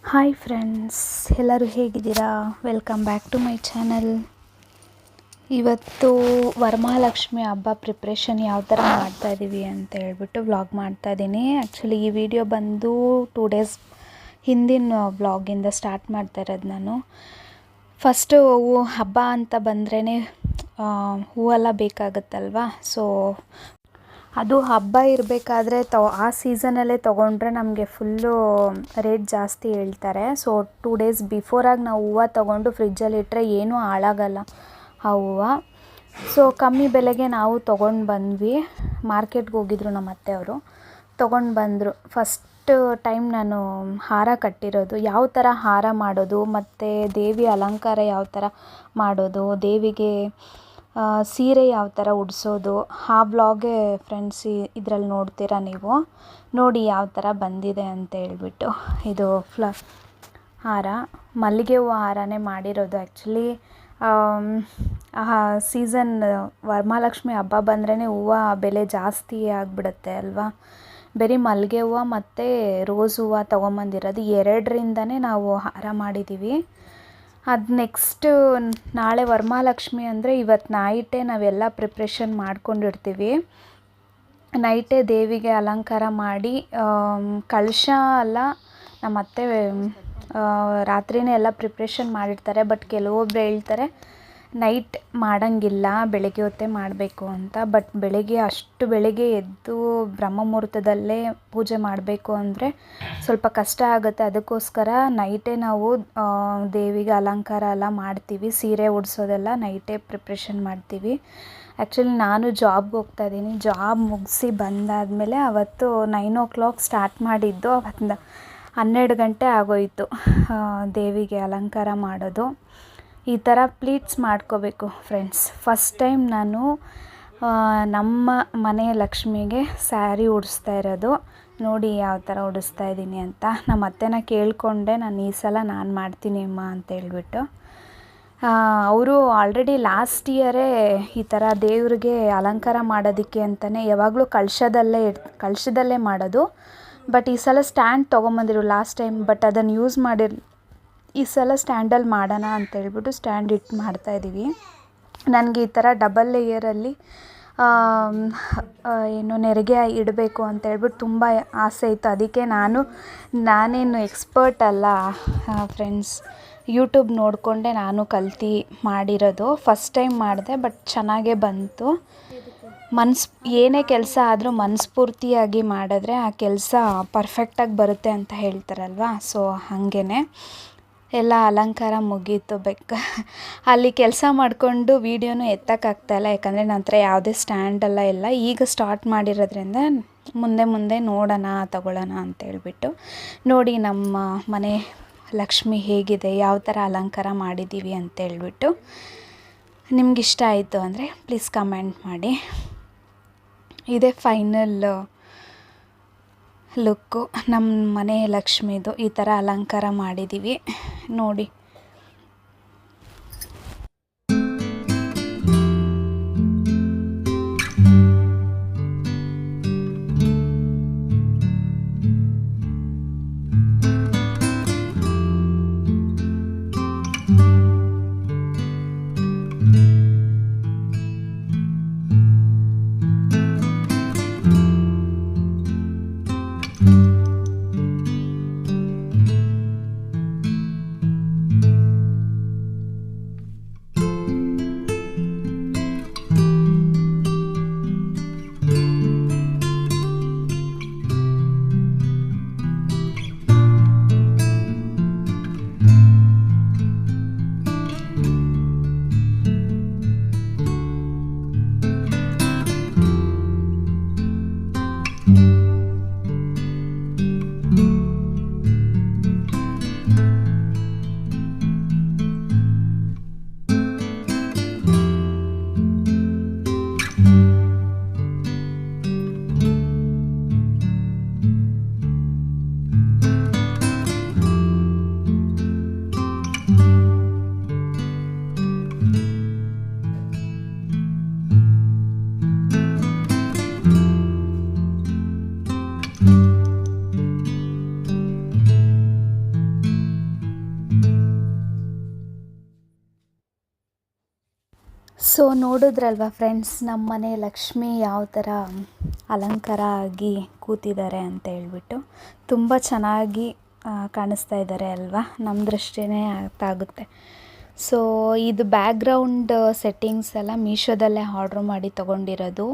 Hi friends, ಎಲ್ಲರೂ ಹೇಗಿದ್ದೀರಾ? Welcome back to my channel. ಇವತ್ತು ವರಮಹಾಲಕ್ಷ್ಮಿ ಹಬ್ಬ ಪ್ರಿಪ್ರೇಷನ್ ಯಾವ ಥರ ಮಾಡ್ತಾಯಿದ್ದೀವಿ ಅಂತ ಹೇಳ್ಬಿಟ್ಟು ವ್ಲಾಗ್ ಮಾಡ್ತಾಯಿದ್ದೀನಿ. ಆ್ಯಕ್ಚುಲಿ ಈ ವಿಡಿಯೋ ಬಂದು 2 ಡೇಸ್ ಹಿಂದಿನ ವ್ಲಾಗಿಂದ ಸ್ಟಾರ್ಟ್ ಮಾಡ್ತಾ ಇರೋದು ನಾನು. ಫಸ್ಟು ಹಬ್ಬ ಅಂತ ಬಂದ್ರೇ ಹೂವೆಲ್ಲ ಬೇಕಾಗುತ್ತಲ್ವ. ಸೊ ಅದು ಹಬ್ಬ ಇರಬೇಕಾದ್ರೆ ಆ ಸೀಸನಲ್ಲೇ ತೊಗೊಂಡ್ರೆ ನಮಗೆ ಫುಲ್ಲು ರೇಟ್ ಜಾಸ್ತಿ ಹೇಳ್ತಾರೆ. ಸೊ 2 ಡೇಸ್ ಬಿಫೋರಾಗಿ ನಾವು ಹೂವು ತೊಗೊಂಡು ಫ್ರಿಜ್ಜಲ್ಲಿ ಇಟ್ಟರೆ ಏನೂ ಹಾಳಾಗಲ್ಲ ಆ ಹೂವು. ಸೊ ಕಮ್ಮಿ ಬೆಲೆಗೆ ನಾವು ತೊಗೊಂಡು ಬಂದ್ವಿ. ಮಾರ್ಕೆಟ್ಗೆ ಹೋಗಿದ್ರು ನಮ್ಮ ಅತ್ತೆಯವರು, ತೊಗೊಂಡು ಬಂದರು. ಫಸ್ಟ್ ಟೈಮ್ ನಾನು ಹಾರ ಕಟ್ಟಿರೋದು, ಯಾವ ಥರ ಹಾರ ಮಾಡೋದು ಮತ್ತು ದೇವಿ ಅಲಂಕಾರ ಯಾವ ಥರ ಮಾಡೋದು, ದೇವಿಗೆ ಸೀರೆ ಯಾವ ಥರ ಉಡಿಸೋದು, ಆ ವ್ಲಾಗೇ ಫ್ರೆಂಡ್ಸ್ ಇದರಲ್ಲಿ ನೋಡ್ತೀರಾ ನೀವು. ನೋಡಿ ಯಾವ ಥರ ಬಂದಿದೆ ಅಂತ ಹೇಳ್ಬಿಟ್ಟು. ಇದು ಹಾರ ಮಲ್ಲಿಗೆ ಹೂವು ಹಾರನೇ ಮಾಡಿರೋದು. ಆ್ಯಕ್ಚುಲಿ ಸೀಸನ್ ವರಮಹಾಲಕ್ಷ್ಮಿ ಹಬ್ಬ ಬಂದ್ರೇ ಹೂವು ಬೆಲೆ ಜಾಸ್ತಿ ಆಗಿಬಿಡುತ್ತೆ ಅಲ್ವಾ. ಬರೀ ಮಲ್ಲಿಗೆ ಹೂವು ಮತ್ತು ರೋಸ್ ಹೂವು ತೊಗೊಂಬಂದಿರೋದು, ಎರಡರಿಂದನೇ ನಾವು ಹಾರ ಮಾಡಿದ್ದೀವಿ. ಅದು ನೆಕ್ಸ್ಟು ನಾಳೆ ವರಮಹಾಲಕ್ಷ್ಮಿ ಅಂದರೆ ಇವತ್ತು ನೈಟೇ ನಾವೆಲ್ಲ ಪ್ರಿಪ್ರೇಷನ್ ಮಾಡ್ಕೊಂಡಿರ್ತೀವಿ. ನೈಟೇ ದೇವಿಗೆ ಅಲಂಕಾರ ಮಾಡಿ ಕಳಶ ಎಲ್ಲ ನಮ್ಮ ಅತ್ತೆ ರಾತ್ರಿಯೇ ಎಲ್ಲ ಪ್ರಿಪ್ರೇಷನ್ ಮಾಡಿರ್ತಾರೆ. ಬಟ್ ಕೆಲವೊಬ್ರು ಹೇಳ್ತಾರೆ ನೈಟ್ ಮಾಡೋಂಗಿಲ್ಲ, ಬೆಳಗ್ಗೆ ಹೊತ್ತೇ ಮಾಡಬೇಕು ಅಂತ. ಬಟ್ ಬೆಳಗ್ಗೆ ಎದ್ದು ಬ್ರಹ್ಮ ಮುಹೂರ್ತದಲ್ಲೇ ಪೂಜೆ ಮಾಡಬೇಕು ಅಂದರೆ ಸ್ವಲ್ಪ ಕಷ್ಟ ಆಗುತ್ತೆ. ಅದಕ್ಕೋಸ್ಕರ ನೈಟೇ ನಾವು ದೇವಿಗೆ ಅಲಂಕಾರ ಎಲ್ಲ ಮಾಡ್ತೀವಿ. ಸೀರೆ ಉಡಿಸೋದೆಲ್ಲ ನೈಟೇ ಪ್ರಿಪ್ರೇಷನ್ ಮಾಡ್ತೀವಿ. ಆ್ಯಕ್ಚುಲಿ ನಾನು ಜಾಬ್ಗೆ ಹೋಗ್ತಾಯಿದ್ದೀನಿ. ಜಾಬ್ ಮುಗಿಸಿ ಬಂದಾದಮೇಲೆ ಅವತ್ತು 9 o'clock ಸ್ಟಾರ್ಟ್ ಮಾಡಿದ್ದು. ಅವತ್ತು 12 ಗಂಟೆ ಆಗೋಯಿತು ದೇವಿಗೆ ಅಲಂಕಾರ ಮಾಡೋದು. ಈ ಥರ ಪ್ಲೀಟ್ಸ್ ಮಾಡ್ಕೋಬೇಕು ಫ್ರೆಂಡ್ಸ್. ಫಸ್ಟ್ ಟೈಮ್ ನಾನು ನಮ್ಮ ಮನೆ ಲಕ್ಷ್ಮಿಗೆ ಸ್ಯಾರಿ ಉಡಿಸ್ತಾ ಇರೋದು. ನೋಡಿ ಯಾವ ಥರ ಉಡಿಸ್ತಾ ಇದ್ದೀನಿ ಅಂತ. ನಮ್ಮ ಅತ್ತೆನ ಕೇಳಿಕೊಂಡೆ, ನಾನು ಈ ಸಲ ನಾನು ಮಾಡ್ತೀನಿ ಅಮ್ಮ ಅಂತ ಹೇಳ್ಬಿಟ್ಟು. ಅವರು ಆಲ್ರೆಡಿ ಲಾಸ್ಟ್ ಇಯರೇ ಈ ಥರ ದೇವ್ರಿಗೆ ಅಲಂಕಾರ ಮಾಡೋದಕ್ಕೆ ಅಂತಲೇ ಯಾವಾಗಲೂ ಕಳಶದಲ್ಲೇ ಮಾಡೋದು. ಬಟ್ ಈ ಸಲ ಸ್ಟ್ಯಾಂಡ್ ತೊಗೊಂಬಂದಿರು ಲಾಸ್ಟ್ ಟೈಮ್. ಬಟ್ ಅದನ್ನು ಯೂಸ್ ಈ ಸಲ ಸ್ಟ್ಯಾಂಡಲ್ಲಿ ಮಾಡೋಣ ಅಂತೇಳ್ಬಿಟ್ಟು ಸ್ಟ್ಯಾಂಡ್ ಇಟ್ಟು ಮಾಡ್ತಾಯಿದ್ದೀವಿ. ನನಗೆ ಈ ಥರ ಡಬಲ್ ಲೇಯರಲ್ಲಿ ನೆರಿಗೆ ಇಡಬೇಕು ಅಂತೇಳ್ಬಿಟ್ಟು ತುಂಬ ಆಸೆ ಇತ್ತು. ಅದಕ್ಕೆ ನಾನೇನು ಎಕ್ಸ್ಪರ್ಟ್ ಅಲ್ಲ ಫ್ರೆಂಡ್ಸ್, ಯೂಟ್ಯೂಬ್ ನೋಡಿಕೊಂಡೆ ನಾನು ಕಲ್ತು ಮಾಡಿರೋದು. ಫಸ್ಟ್ ಟೈಮ್ ಮಾಡಿದೆ, ಬಟ್ ಚೆನ್ನಾಗೇ ಬಂತು. ಏನೇ ಕೆಲಸ ಆದರೂ ಮನಸ್ಫೂರ್ತಿಯಾಗಿ ಮಾಡಿದ್ರೆ ಆ ಕೆಲಸ ಪರ್ಫೆಕ್ಟಾಗಿ ಬರುತ್ತೆ ಅಂತ ಹೇಳ್ತಾರಲ್ವ. ಸೊ ಹಾಗೇ ಎಲ್ಲ ಅಲಂಕಾರ ಮುಗೀತು. ಅಲ್ಲಿ ಕೆಲಸ ಮಾಡಿಕೊಂಡು ವೀಡಿಯೋನೂ ಎತ್ತಕ್ಕಾಗ್ತಾಯಿಲ್ಲ, ಯಾಕಂದರೆ ನನ್ನ ಹತ್ರ ಯಾವುದೇ ಸ್ಟ್ಯಾಂಡೆಲ್ಲ ಇಲ್ಲ. ಈಗ ಸ್ಟಾರ್ಟ್ ಮಾಡಿರೋದ್ರಿಂದ ಮುಂದೆ ನೋಡೋಣ ತಗೊಳ್ಳೋಣ ಅಂತೇಳ್ಬಿಟ್ಟು. ನೋಡಿ ನಮ್ಮ ಮನೆ ಲಕ್ಷ್ಮಿ ಹೇಗಿದೆ, ಯಾವ ಥರ ಅಲಂಕಾರ ಮಾಡಿದ್ದೀವಿ ಅಂತೇಳ್ಬಿಟ್ಟು. ನಿಮಗಿಷ್ಟ ಆಯಿತು ಅಂದರೆ ಪ್ಲೀಸ್ ಕಮೆಂಟ್ ಮಾಡಿ. ಇದೇ ಫೈನಲ್ ಲುಕ್ಕು ನಮ್ಮ ಮನೆ ಲಕ್ಷ್ಮಿದು. ಈ ಥರ ಅಲಂಕಾರ ಮಾಡಿದ್ದೀವಿ ನೋಡಿ. ಸೊ ನೋಡಿದ್ರಲ್ವ ಫ್ರೆಂಡ್ಸ್, ನಮ್ಮ ಮನೆ ಲಕ್ಷ್ಮಿ ಯಾವ ಥರ ಅಲಂಕಾರ ಆಗಿ ಕೂತಿದ್ದಾರೆ ಅಂತ ಹೇಳ್ಬಿಟ್ಟು. ತುಂಬ ಚೆನ್ನಾಗಿ ಕಾಣಿಸ್ತಾ ಇದ್ದಾರೆ ಅಲ್ವಾ, ನಮ್ಮ ದೃಷ್ಟಿನೇ ಆಗುತ್ತೆ. ಸೊ ಇದು ಬ್ಯಾಕ್ಗ್ರೌಂಡ್ ಸೆಟ್ಟಿಂಗ್ಸ್ ಎಲ್ಲ ಮೀಶೋದಲ್ಲೇ ಆರ್ಡ್ರ್ ಮಾಡಿ ತೊಗೊಂಡಿರೋದು.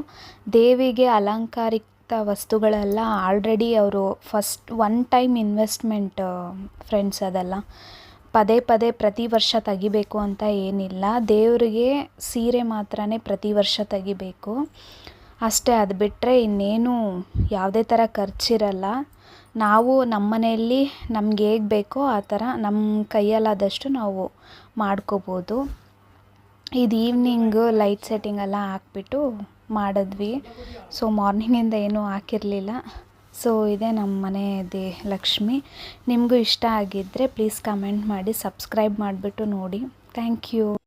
ದೇವಿಗೆ ಅಲಂಕಾರಿಕ ವಸ್ತುಗಳೆಲ್ಲ ಆಲ್ರೆಡಿ ಅವರು first one time investment friends. ಅದೆಲ್ಲ ಪದೇ ಪದೇ ಪ್ರತಿ ವರ್ಷ ತೆಗಿಬೇಕು ಅಂತ ಏನಿಲ್ಲ. ದೇವರಿಗೆ ಸೀರೆ ಮಾತ್ರ ಪ್ರತಿ ವರ್ಷ ತೆಗಿಬೇಕು ಅಷ್ಟೇ. ಅದು ಬಿಟ್ಟರೆ ಇನ್ನೇನು ಯಾವುದೇ ಥರ ಖರ್ಚಿರಲ್ಲ. ನಾವು ನಮ್ಮ ಮನೆಯಲ್ಲಿ ನಮ್ಗೆ ಹೇಗೆ ಬೇಕೋ ಆ ಥರ ನಮ್ಮ ಕೈಯಲ್ಲಾದಷ್ಟು ನಾವು ಮಾಡ್ಕೋಬೋದು. ಇದು ಈವ್ನಿಂಗು ಲೈಟ್ ಸೆಟ್ಟಿಂಗ್ ಎಲ್ಲ ಹಾಕ್ಬಿಟ್ಟು ಮಾಡಿದ್ವಿ. ಸೊ ಮಾರ್ನಿಂಗಿಂದ ಏನೂ ಹಾಕಿರಲಿಲ್ಲ. ಸೊ ಇದೇ ನಮ್ಮ ಮನೆಯದೇ ಲಕ್ಷ್ಮಿ. ನಿಮಗೂ ಇಷ್ಟ ಆಗಿದ್ದರೆ ಪ್ಲೀಸ್ ಕಮೆಂಟ್ ಮಾಡಿ, ಸಬ್ಸ್ಕ್ರೈಬ್ ಮಾಡಿಬಿಟ್ಟು ನೋಡಿ. Thank you.